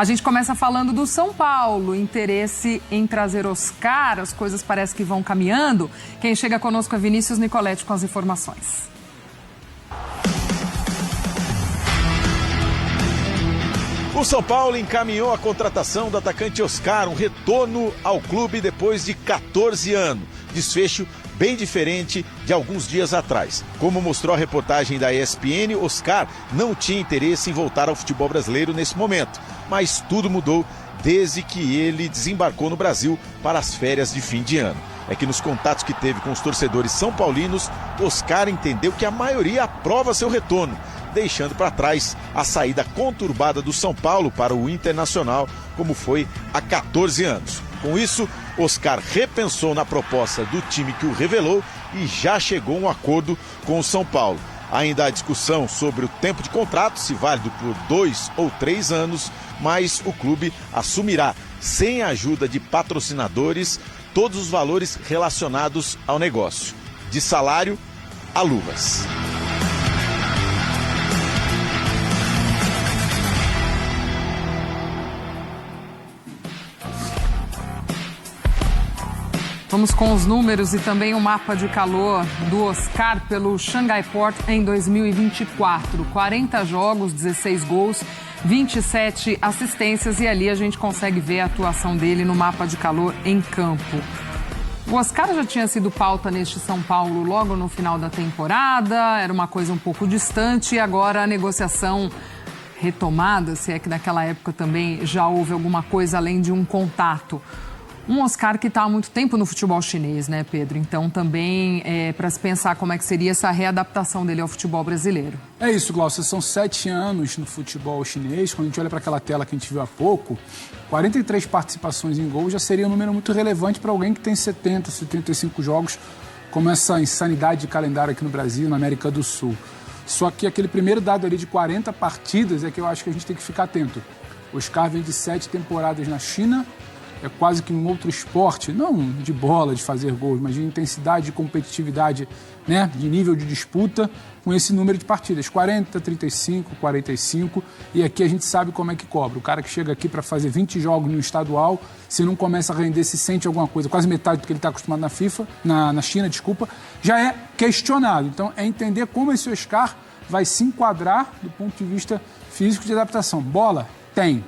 A gente começa falando do São Paulo, interesse em trazer Oscar, as coisas parecem que vão caminhando. Quem chega conosco é Vinícius Nicoletti com as informações. O São Paulo encaminhou a contratação do atacante Oscar, um retorno ao clube depois de 14 anos. Desfecho bem diferente de alguns dias atrás. Como mostrou a reportagem da ESPN, Oscar não tinha interesse em voltar ao futebol brasileiro nesse momento. Mas tudo mudou desde que ele desembarcou no Brasil para as férias de fim de ano. É que nos contatos que teve com os torcedores são paulinos, Oscar entendeu que a maioria aprova seu retorno, deixando para trás a saída conturbada do São Paulo para o Internacional, como foi há 14 anos. Com isso, Oscar repensou na proposta do time que o revelou e já chegou a um acordo com o São Paulo. Ainda há discussão sobre o tempo de contrato, se válido por 2 ou 3 anos, mas o clube assumirá, sem a ajuda de patrocinadores, todos os valores relacionados ao negócio, de salário a luvas. Vamos com os números e também o mapa de calor do Oscar pelo Shanghai Port em 2024. 40 jogos, 16 gols, 27 assistências e ali a gente consegue ver a atuação dele no mapa de calor em campo. O Oscar já tinha sido pauta neste São Paulo logo no final da temporada, era uma coisa um pouco distante e agora a negociação retomada, se é que naquela época também já houve alguma coisa além de um contato. Um Oscar que está há muito tempo no futebol chinês, né, Pedro? Então também para se pensar como é que seria essa readaptação dele ao futebol brasileiro. É isso, Glaucia, são 7 anos no futebol chinês. Quando a gente olha para aquela tela que a gente viu há pouco, 43 participações em gol já seria um número muito relevante para alguém que tem 70, 75 jogos, como essa insanidade de calendário aqui no Brasil, na América do Sul. Só que aquele primeiro dado ali de 40 partidas é que eu acho que a gente tem que ficar atento. O Oscar vem de 7 temporadas na China, é quase que um outro esporte, não de bola, de fazer gols, mas de intensidade, de competitividade, né, de nível de disputa, com esse número de partidas, 40, 35, 45, e aqui a gente sabe como é que cobra. O cara que chega aqui para fazer 20 jogos no estadual, se não começa a render, se sente alguma coisa, quase metade do que ele está acostumado na China, já é questionado. Então é entender como esse Oscar vai se enquadrar do ponto de vista físico de adaptação. Bola? Tem.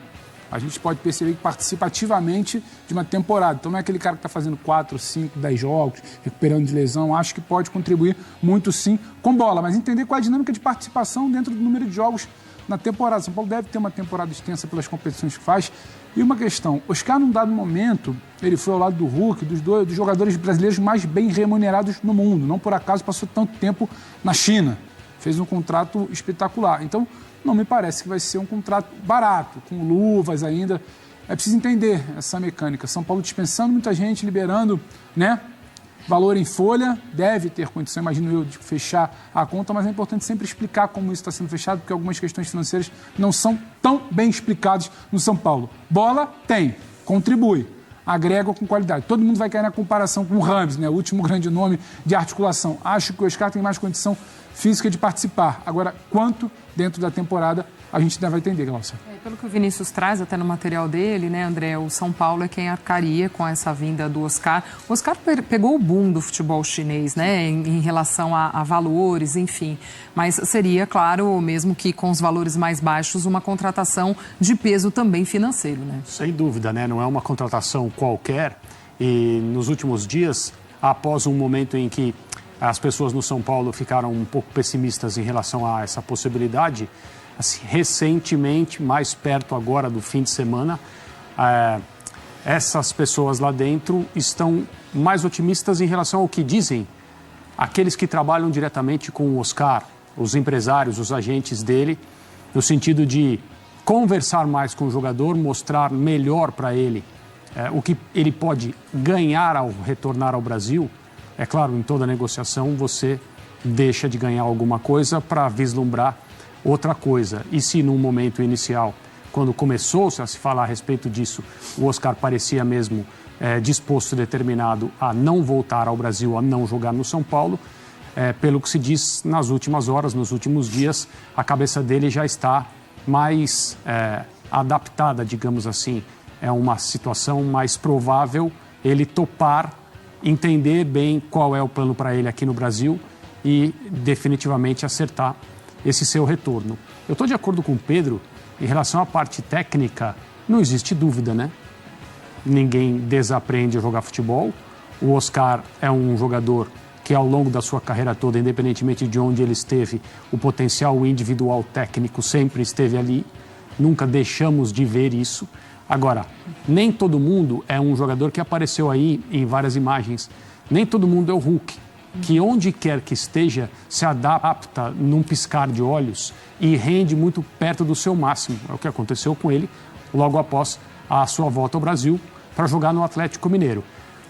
A gente pode perceber que participa ativamente de uma temporada. Então não é aquele cara que está fazendo 4, 5, 10 jogos, recuperando de lesão. Acho que pode contribuir muito sim com bola, mas entender qual é a dinâmica de participação dentro do número de jogos na temporada. São Paulo deve ter uma temporada extensa pelas competições que faz. E uma questão, Oscar num dado momento, ele foi ao lado do Hulk, dos jogadores brasileiros mais bem remunerados no mundo. Não por acaso passou tanto tempo na China. Fez um contrato espetacular. Então, não me parece que vai ser um contrato barato, com luvas ainda. É preciso entender essa mecânica. São Paulo dispensando muita gente, liberando, né, valor em folha. Deve ter condição, imagino eu, de fechar a conta, mas é importante sempre explicar como isso está sendo fechado, porque algumas questões financeiras não são tão bem explicadas no São Paulo. Bola tem, contribui, agrega com qualidade. Todo mundo vai cair na comparação com o Rames, né, o último grande nome de articulação. Acho que o Oscar tem mais condição física de participar. Agora, quanto dentro da temporada a gente ainda vai entender, Glaucia. Pelo que o Vinícius traz até no material dele, né, André, o São Paulo é quem arcaria com essa vinda do Oscar. O Oscar pegou o boom do futebol chinês, né, em relação a valores, enfim. Mas seria, claro, mesmo que com os valores mais baixos, uma contratação de peso também financeiro, né? Sem dúvida, né? Não é uma contratação qualquer. E nos últimos dias, após um momento em que as pessoas no São Paulo ficaram um pouco pessimistas em relação a essa possibilidade, assim, recentemente, mais perto agora do fim de semana, essas pessoas lá dentro estão mais otimistas em relação ao que dizem aqueles que trabalham diretamente com o Oscar, os empresários, os agentes dele, no sentido de conversar mais com o jogador, mostrar melhor para ele o que ele pode ganhar ao retornar ao Brasil. É claro, em toda negociação você deixa de ganhar alguma coisa para vislumbrar outra coisa. E se num momento inicial, quando começou-se a se falar a respeito disso, o Oscar parecia mesmo disposto, determinado a não voltar ao Brasil, a não jogar no São Paulo, pelo que se diz nas últimas horas, nos últimos dias, a cabeça dele já está mais adaptada, digamos assim. É uma situação mais provável ele topar, entender bem qual é o plano para ele aqui no Brasil e definitivamente acertar esse seu retorno. Eu estou de acordo com o Pedro, em relação à parte técnica, não existe dúvida, né? Ninguém desaprende a jogar futebol. O Oscar é um jogador que ao longo da sua carreira toda, independentemente de onde ele esteve, o potencial individual técnico sempre esteve ali. Nunca deixamos de ver isso. Agora, nem todo mundo é um jogador que apareceu aí em várias imagens. Nem todo mundo é o Hulk, que onde quer que esteja, se adapta num piscar de olhos e rende muito perto do seu máximo. É o que aconteceu com ele logo após a sua volta ao Brasil para jogar no Atlético Mineiro.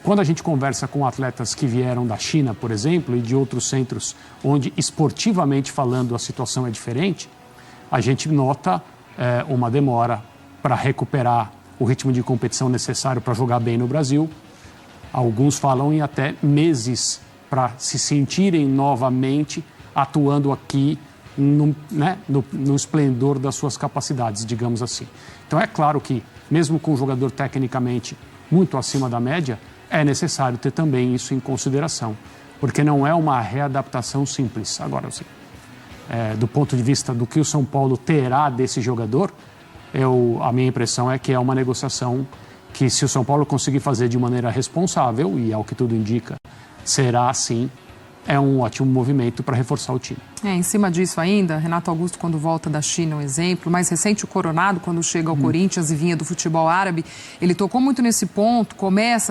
Quando a gente conversa com atletas que vieram da China, por exemplo, e de outros centros onde esportivamente falando a situação é diferente, a gente nota uma demora para recuperar o ritmo de competição necessário para jogar bem no Brasil. Alguns falam em até meses para se sentirem novamente atuando aqui no esplendor das suas capacidades, digamos assim. Então é claro que, mesmo com um jogador tecnicamente muito acima da média, é necessário ter também isso em consideração, porque não é uma readaptação simples. Agora, assim, do ponto de vista do que o São Paulo terá desse jogador, a minha impressão é que é uma negociação que, se o São Paulo conseguir fazer de maneira responsável, e ao que tudo indica, será assim, é um ótimo movimento para reforçar o time. Em cima disso ainda, Renato Augusto, quando volta da China, um exemplo. Mais recente, o Coronado, quando chega ao Corinthians e vinha do futebol árabe, ele tocou muito nesse ponto,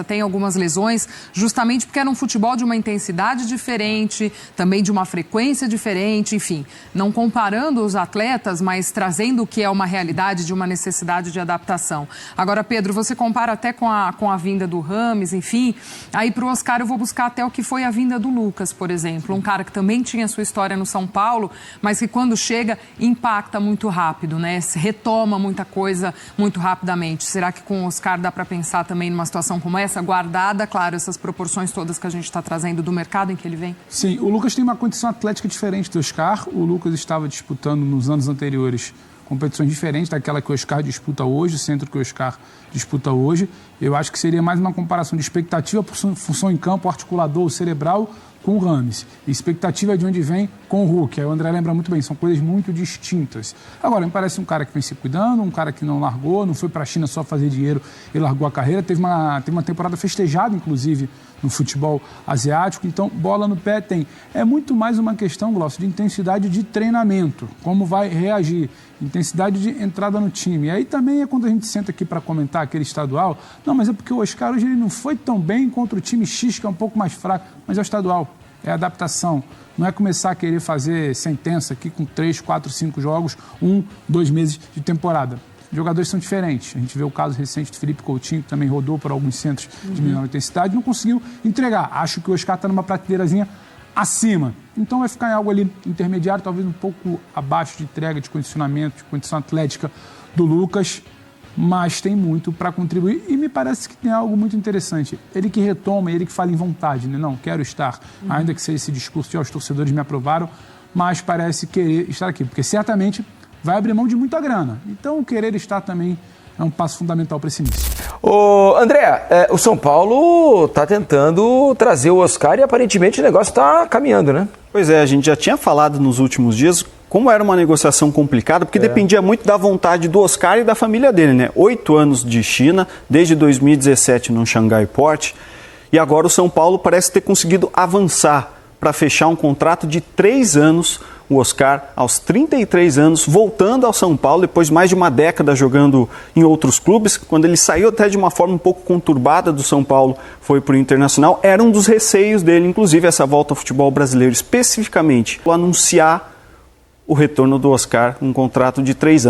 tem algumas lesões, justamente porque era um futebol de uma intensidade diferente, também de uma frequência diferente, enfim, não comparando os atletas, mas trazendo o que é uma realidade de uma necessidade de adaptação. Agora, Pedro, você compara até com a vinda do Rames, enfim, aí para o Oscar eu vou buscar até o que foi a vinda do Lucas, por exemplo, um cara que também tinha sua história no São Paulo, mas que quando chega impacta muito rápido, né? Retoma muita coisa muito rapidamente. Será que com o Oscar dá para pensar também numa situação como essa, guardada, claro, essas proporções todas que a gente está trazendo do mercado em que ele vem? Sim, o Lucas tem uma condição atlética diferente do Oscar. O Lucas estava disputando nos anos anteriores competições diferentes daquela que o Oscar disputa hoje, o centro que o Oscar disputa hoje. Eu acho que seria mais uma comparação de expectativa por função em campo, articulador, cerebral, com o Rames. Expectativa de onde vem com o Hulk. Aí o André lembra muito bem, são coisas muito distintas. Agora, me parece um cara que vem se cuidando, um cara que não largou, não foi para a China só fazer dinheiro e largou a carreira. Teve uma temporada festejada, inclusive, no futebol asiático. Então, bola no pé tem. É muito mais uma questão, Glaucio, de intensidade de treinamento. Como vai reagir. Intensidade de entrada no time. E aí também é quando a gente senta aqui para comentar aquele estadual. Não, mas é porque o Oscar hoje ele não foi tão bem contra o time X, que é um pouco mais fraco. Mas é o estadual. É adaptação. Não é começar a querer fazer sentença aqui com 3, 4, 5 jogos, 1, 2 meses de temporada. Os jogadores são diferentes. A gente vê o caso recente do Felipe Coutinho, que também rodou por alguns centros de menor intensidade, não conseguiu entregar. Acho que o Oscar está numa prateleirazinha acima. Então vai ficar em algo ali intermediário, talvez um pouco abaixo de entrega, de condicionamento, de condição atlética do Lucas, mas tem muito para contribuir e me parece que tem algo muito interessante. Ele que retoma, ele que fala em vontade, né? Não, quero estar, ainda que seja esse discurso de os torcedores me aprovaram, mas parece querer estar aqui, porque certamente vai abrir mão de muita grana. Então o querer estar também é um passo fundamental para esse início. Ô, André, o São Paulo está tentando trazer o Oscar e aparentemente o negócio está caminhando, né? Pois é, a gente já tinha falado nos últimos dias como era uma negociação complicada, porque dependia muito da vontade do Oscar e da família dele, né? 8 anos de China, desde 2017 no Shanghai Port, e agora o São Paulo parece ter conseguido avançar para fechar um contrato de 3 anos, o Oscar, aos 33 anos, voltando ao São Paulo, depois de mais de uma década jogando em outros clubes. Quando ele saiu até de uma forma um pouco conturbada do São Paulo, foi para o Internacional, era um dos receios dele, inclusive essa volta ao futebol brasileiro, especificamente, anunciar o retorno do Oscar, um contrato de 3 anos.